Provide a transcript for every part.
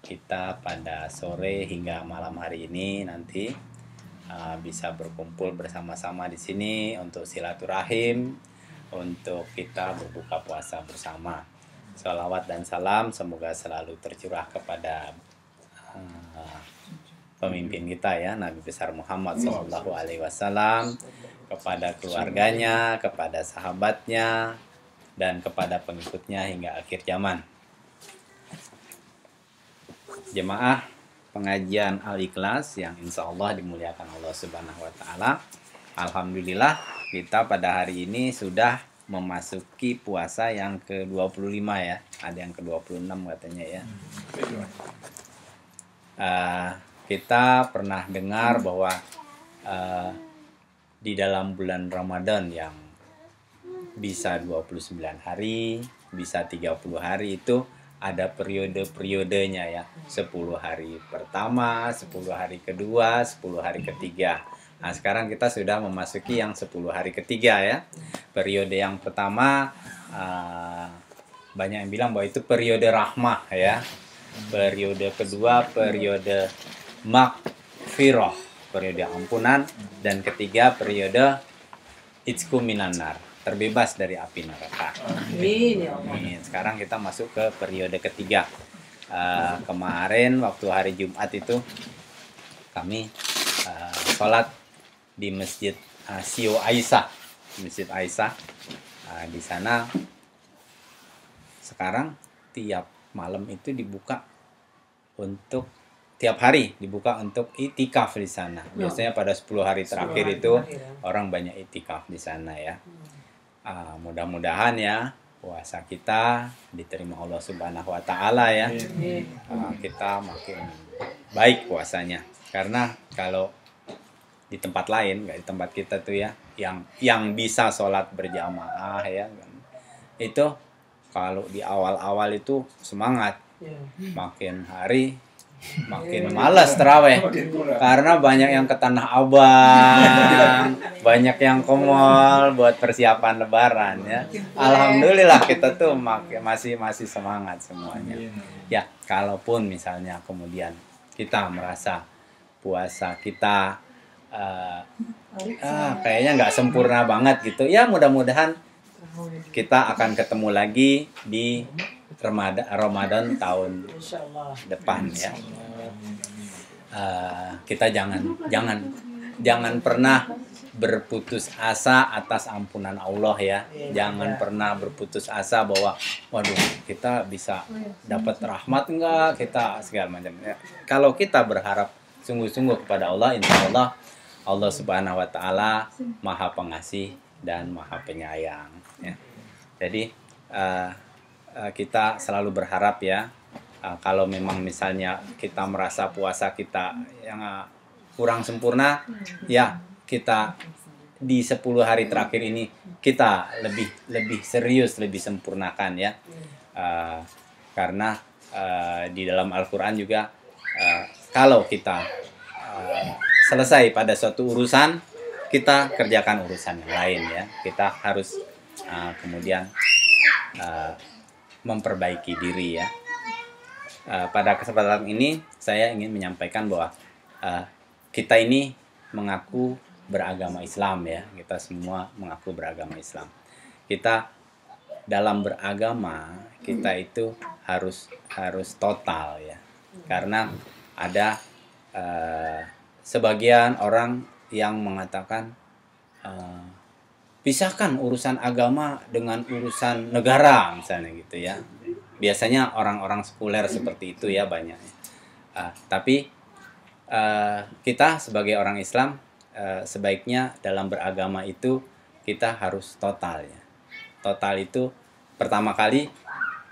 kita pada sore hingga malam hari ini nanti bisa berkumpul bersama-sama di sini untuk silaturahim, untuk kita berbuka puasa bersama. Shalawat dan salam semoga selalu tercurah kepada pemimpin kita ya, Nabi besar Muhammad SAW, kepada keluarganya, kepada sahabatnya, dan kepada pengikutnya hingga akhir zaman. Jemaah pengajian Al-Ikhlas yang insya Allah dimuliakan Allah Subhanahu wa Ta'ala. Alhamdulillah kita pada hari ini sudah memasuki puasa yang ke-25 ya. Ada yang ke-26 katanya ya. Kita pernah dengar bahwa di dalam bulan Ramadan yang bisa 29 hari, bisa 30 hari itu ada periode-periodenya ya. 10 hari pertama, 10 hari kedua, 10 hari ketiga. Nah sekarang kita sudah memasuki yang 10 hari ketiga ya. Periode yang pertama banyak yang bilang bahwa itu periode rahmah ya. Periode kedua periode maghfirah, periode ampunan. Dan ketiga periode itsku minan nar, terbebas dari api neraka. Amin. Sekarang kita masuk ke periode ketiga. Kemarin waktu hari Jumat itu kami sholat di Masjid Sio Aisyah, Masjid Aisyah. Di sana sekarang tiap malam itu dibuka untuk tiap hari dibuka untuk itikaf di sana. Biasanya pada 10 hari terakhir itu orang banyak itikaf di sana ya. Mudah-mudahan ya puasa kita diterima Allah Subhanahu wa Ta'ala ya. Kita makin baik puasanya. Karena kalau di tempat lain, nggak di tempat kita tuh ya, yang bisa sholat berjamaah ya, itu kalau di awal-awal itu semangat, makin hari makin malas terawih karena banyak yang ke Tanah Abang, banyak yang ke mall buat persiapan Lebaran ya. Alhamdulillah kita tuh masih semangat semuanya. Ya, kalaupun misalnya kemudian kita merasa puasa kita kayaknya nggak sempurna banget gitu ya, mudah-mudahan kita akan ketemu lagi di Ramadan tahun depan ya. Kita jangan pernah berputus asa atas ampunan Allah ya. Jangan pernah berputus asa bahwa waduh kita bisa dapat rahmat enggak, kita segala macam ya. Kalau kita berharap sungguh-sungguh kepada Allah, insya Allah Allah Subhanahu wa Ta'ala Maha Pengasih dan Maha Penyayang ya. Jadi kita selalu berharap ya, kalau memang misalnya kita merasa puasa kita yang kurang sempurna ya, kita di 10 hari terakhir ini kita lebih serius, lebih sempurnakan ya. Karena di dalam Al-Quran juga kalau kita selesai pada suatu urusan, kita kerjakan urusan yang lain ya. Kita harus kemudian memperbaiki diri ya. Pada kesempatan ini saya ingin menyampaikan bahwa kita ini mengaku beragama Islam ya. Kita semua mengaku beragama Islam. Kita dalam beragama kita itu harus total ya. Karena ada sebagian orang yang mengatakan pisahkan urusan agama dengan urusan negara misalnya gitu ya. Biasanya orang-orang sekuler seperti itu ya banyak. Tapi kita sebagai orang Islam sebaiknya dalam beragama itu kita harus total ya. Total itu pertama kali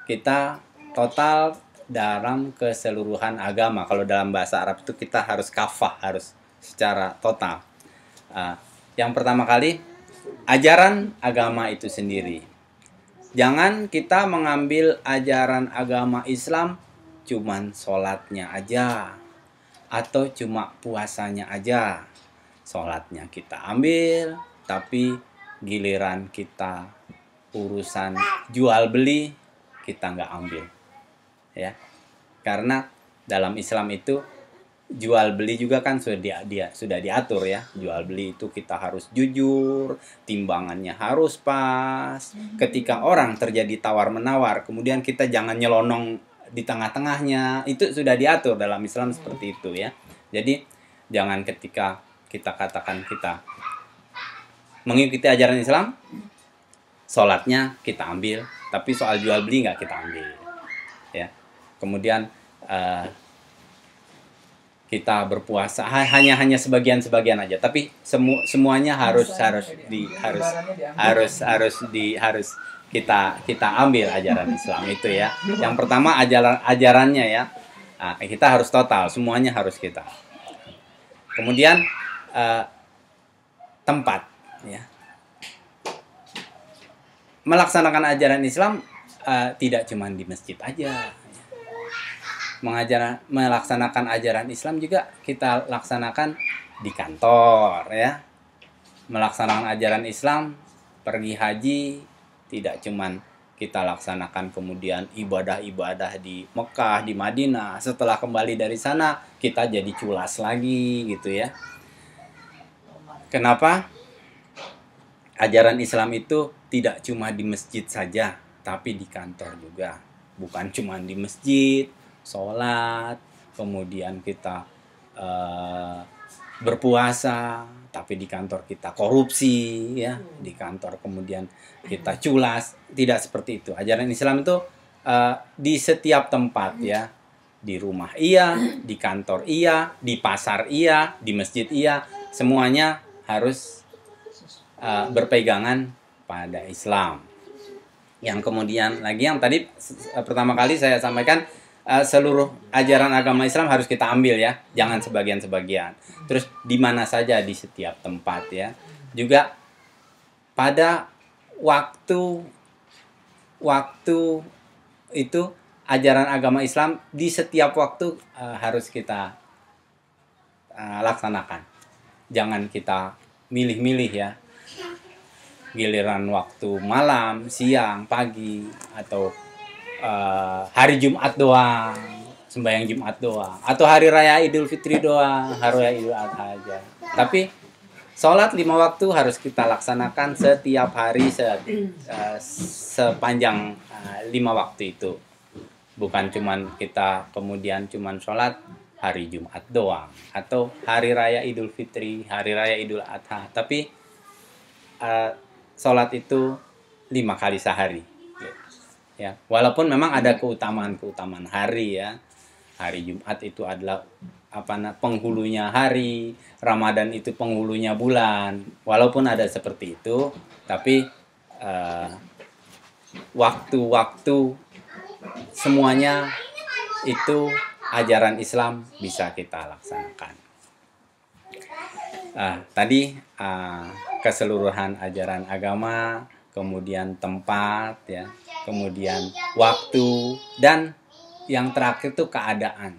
kita total dalam keseluruhan agama. Kalau dalam bahasa Arab itu kita harus kafah, harus secara total. Yang pertama kali ajaran agama itu sendiri. Jangan kita mengambil ajaran agama Islam cuman sholatnya aja atau cuma puasanya aja. Sholatnya kita ambil, tapi giliran kita urusan jual beli kita nggak ambil ya. Karena dalam Islam itu jual beli juga kan sudah diatur ya. Jual beli itu kita harus jujur, timbangannya harus pas. Ketika orang terjadi tawar menawar, kemudian kita jangan nyelonong di tengah-tengahnya. Itu sudah diatur dalam Islam seperti itu ya. Jadi jangan ketika kita katakan kita mengikuti ajaran Islam, sholatnya kita ambil, tapi soal jual beli nggak kita ambil ya. Kemudian kita berpuasa hanya sebagian aja, tapi semuanya harus kita ambil ajaran Islam itu ya. Yang pertama ajarannya ya, kita harus total, semuanya harus kita. Kemudian tempat ya, melaksanakan ajaran Islam tidak cuma di masjid aja. Melaksanakan ajaran Islam juga kita laksanakan di kantor ya. Melaksanakan ajaran Islam, pergi haji tidak cuman kita laksanakan kemudian ibadah-ibadah di Mekah, di Madinah, setelah kembali dari sana kita jadi culas lagi gitu ya. Kenapa? Ajaran Islam itu tidak cuma di masjid saja, tapi di kantor juga. Bukan cuma di masjid sholat, kemudian kita berpuasa, tapi di kantor kita korupsi ya, di kantor kemudian kita culas. Tidak seperti itu. Ajaran Islam itu di setiap tempat ya, di rumah iya, di kantor iya, di pasar iya, di masjid iya, semuanya harus berpegangan pada Islam. Yang kemudian lagi yang tadi pertama kali saya sampaikan, seluruh ajaran agama Islam harus kita ambil ya, jangan sebagian-sebagian. Terus di mana saja, di setiap tempat ya. Juga pada waktu itu ajaran agama Islam di setiap waktu harus kita laksanakan. Jangan kita milih-milih ya. Giliran waktu malam, siang, pagi, atau hari Jumat doang, sembahyang Jumat doang, atau hari raya Idul Fitri doang, hari raya Idul Adha aja. Tapi sholat 5 waktu harus kita laksanakan setiap hari sepanjang 5 waktu itu. Bukan cuman kita kemudian cuman sholat hari Jumat doang, atau hari raya Idul Fitri, hari raya Idul Adha. Tapi sholat itu 5 kali sehari. Ya, walaupun memang ada keutamaan hari ya. Hari Jumat itu adalah penghulunya hari, Ramadan itu penghulunya bulan. Walaupun ada seperti itu, tapi waktu-waktu semuanya itu ajaran Islam bisa kita laksanakan. Tadi keseluruhan ajaran agama, kemudian tempat ya, kemudian waktu, dan yang terakhir itu keadaan.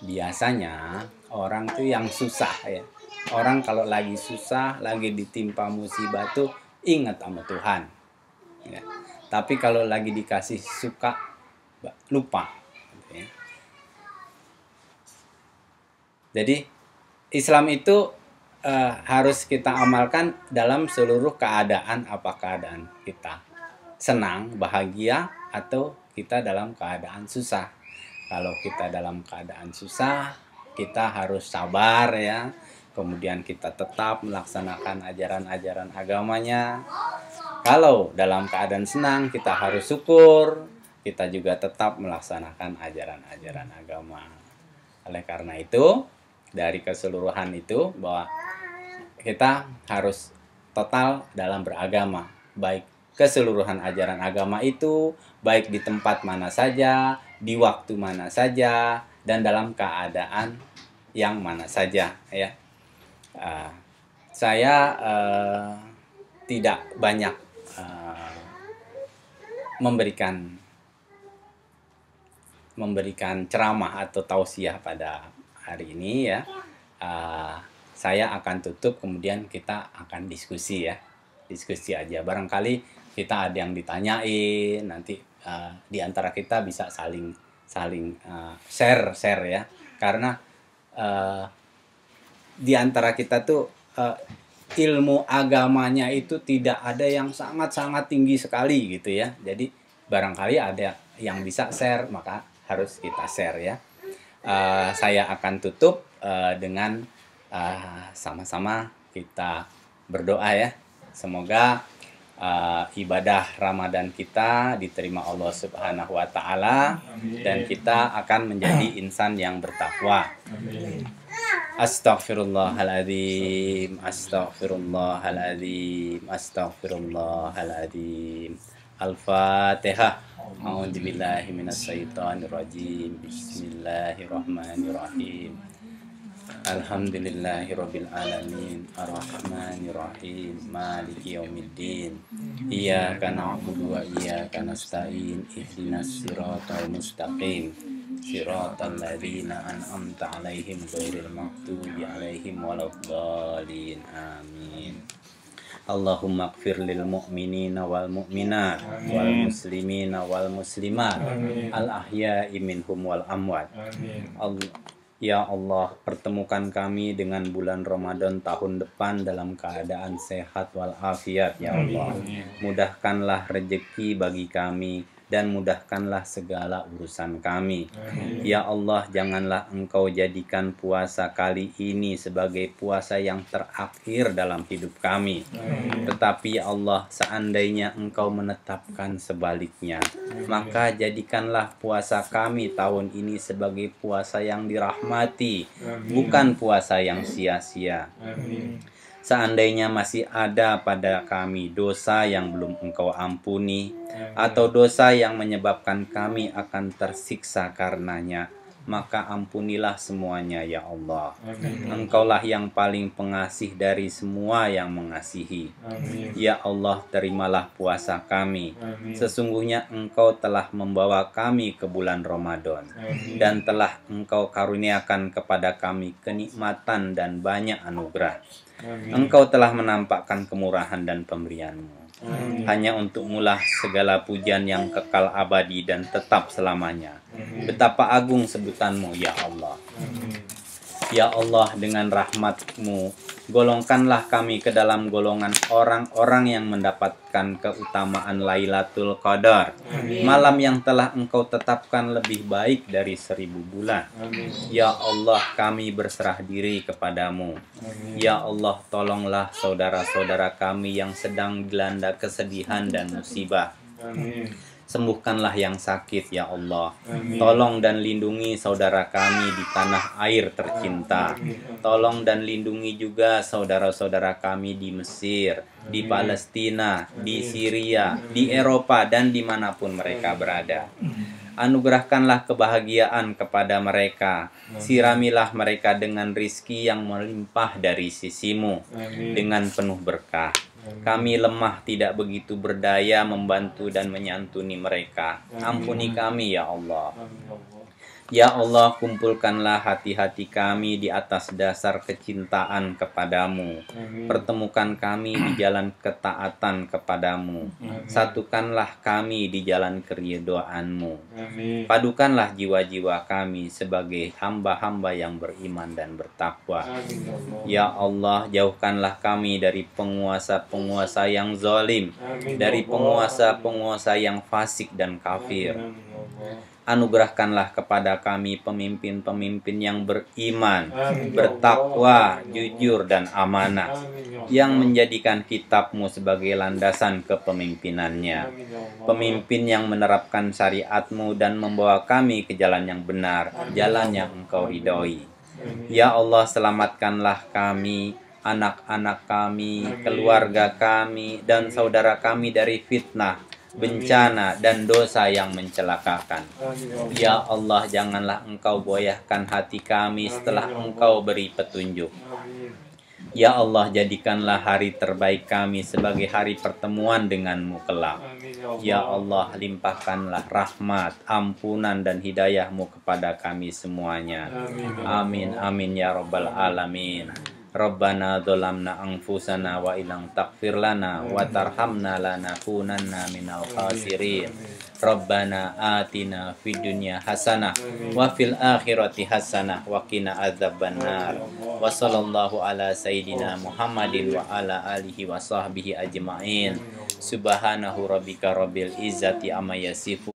Biasanya orang tuh yang susah ya, orang kalau lagi susah, lagi ditimpa musibah tuh ingat sama Tuhan ya. Tapi kalau lagi dikasih suka lupa ya. Jadi Islam itu harus kita amalkan dalam seluruh keadaan. Apa keadaan kita? Senang, bahagia, atau kita dalam keadaan susah. Kalau kita dalam keadaan susah, kita harus sabar ya. Kemudian kita tetap melaksanakan ajaran-ajaran agamanya. Kalau dalam keadaan senang, kita harus syukur. Kita juga tetap melaksanakan ajaran-ajaran agama. Oleh karena itu, dari keseluruhan itu bahwa kita harus total dalam beragama, baik keseluruhan ajaran agama itu, baik di tempat mana saja, di waktu mana saja, dan dalam keadaan yang mana saja ya. Saya tidak banyak memberikan ceramah atau tausiah pada hari ini ya. Saya akan tutup, kemudian kita akan diskusi ya. Diskusi aja. Barangkali kita ada yang ditanyain, nanti di antara kita bisa saling saling share ya, karena di antara kita tuh ilmu agamanya itu tidak ada yang sangat-sangat tinggi sekali gitu ya. Jadi barangkali ada yang bisa share, maka harus kita share ya. Saya akan tutup dengan sama-sama kita berdoa ya. Semoga ibadah Ramadan kita diterima Allah Subhanahu wa taala dan kita akan menjadi insan yang bertakwa. Astaghfirullahaladzim, astaghfirullahaladzim, astaghfirullahaladzim. Al-Fatihah. A'udzubillahi minasyaitonirrajim. Bismillahirrahmanirrahim. Alhamdulillahirabbil alamin, arrahmanirrahim, maliki yaumiddin. Iyyaka na'budu wa iyyaka nasta'in. Ihdinas siratal mustaqim. Siratal ladzina an'amta 'alaihim ghairil maghdubi 'alaihim waladdallin. Amin. Allahumma ighfir lil mu'minina wal mu'minat wal muslimina wal muslimat al ahya'i minhum wal amwat. Ya Allah, pertemukan kami dengan bulan Ramadan tahun depan dalam keadaan sehat walafiat ya Allah. Mudahkanlah rezeki bagi kami dan mudahkanlah segala urusan kami. Ya Allah, janganlah Engkau jadikan puasa kali ini sebagai puasa yang terakhir dalam hidup kami. Tetapi ya Allah, seandainya Engkau menetapkan sebaliknya, maka jadikanlah puasa kami tahun ini sebagai puasa yang dirahmati, bukan puasa yang sia-sia. Seandainya masih ada pada kami dosa yang belum Engkau ampuni, atau dosa yang menyebabkan kami akan tersiksa karenanya, maka ampunilah semuanya ya Allah. Engkaulah yang paling pengasih dari semua yang mengasihi. Ya Allah, terimalah puasa kami. Sesungguhnya Engkau telah membawa kami ke bulan Ramadan, dan telah Engkau karuniakan kepada kami kenikmatan dan banyak anugerah. Engkau telah menampakkan kemurahan dan pemberian-Mu. Hanya untuk-Mulah segala pujian yang kekal abadi dan tetap selamanya. Betapa agung sebutan-Mu ya Allah. Ya Allah, dengan rahmat-Mu, golongkanlah kami ke dalam golongan orang-orang yang mendapatkan keutamaan Lailatul Qadar. Malam yang telah Engkau tetapkan lebih baik dari 1000 bulan. Ya Allah, kami berserah diri kepadamu. Ya Allah, tolonglah saudara-saudara kami yang sedang dilanda kesedihan dan musibah. Sembuhkanlah yang sakit ya Allah. Tolong dan lindungi saudara kami di tanah air tercinta. Tolong dan lindungi juga saudara-saudara kami di Mesir, di Palestina, di Syria, di Eropa, dan dimanapun mereka berada. Anugerahkanlah kebahagiaan kepada mereka. Siramilah mereka dengan rizki yang melimpah dari sisi-Mu, dengan penuh berkah. Kami lemah, tidak begitu berdaya membantu dan menyantuni mereka. Ampuni kami ya Allah. Ya Allah, kumpulkanlah hati-hati kami di atas dasar kecintaan kepadamu. Pertemukan kami di jalan ketaatan kepadamu. Satukanlah kami di jalan keridhaan-Mu. Padukanlah jiwa-jiwa kami sebagai hamba-hamba yang beriman dan bertakwa. Ya Allah, jauhkanlah kami dari penguasa-penguasa yang zalim, dari penguasa-penguasa yang fasik dan kafir. Anugerahkanlah kepada kami pemimpin-pemimpin yang beriman, bertakwa, jujur, dan amanah, yang menjadikan kitab-Mu sebagai landasan kepemimpinannya. Pemimpin yang menerapkan syariat-Mu dan membawa kami ke jalan yang benar, jalan yang Engkau ridhoi. Ya Allah, selamatkanlah kami, anak-anak kami, keluarga kami, dan saudara kami dari fitnah, bencana, dan dosa yang mencelakakan. Ya Allah, janganlah Engkau goyahkan hati kami setelah Engkau beri petunjuk. Ya Allah, jadikanlah hari terbaik kami sebagai hari pertemuan dengan-Mu kelak. Ya Allah, limpahkanlah rahmat, ampunan, dan hidayah-Mu kepada kami semuanya. Amin, amin ya rabbal alamin. Rabbana dzalamna anfusana wa illam taghfir lana wa tarhamna lanakunanna minal khasirin. Rabbana atina fid dunya hasanah wa fil akhirati hasanah wa qina adzabannar. Wa sallallahu ala sayyidina Muhammadin wa ala alihi wa sahbihi ajma'in. Subhanahu rabbika rabbil izzati amma yasifun.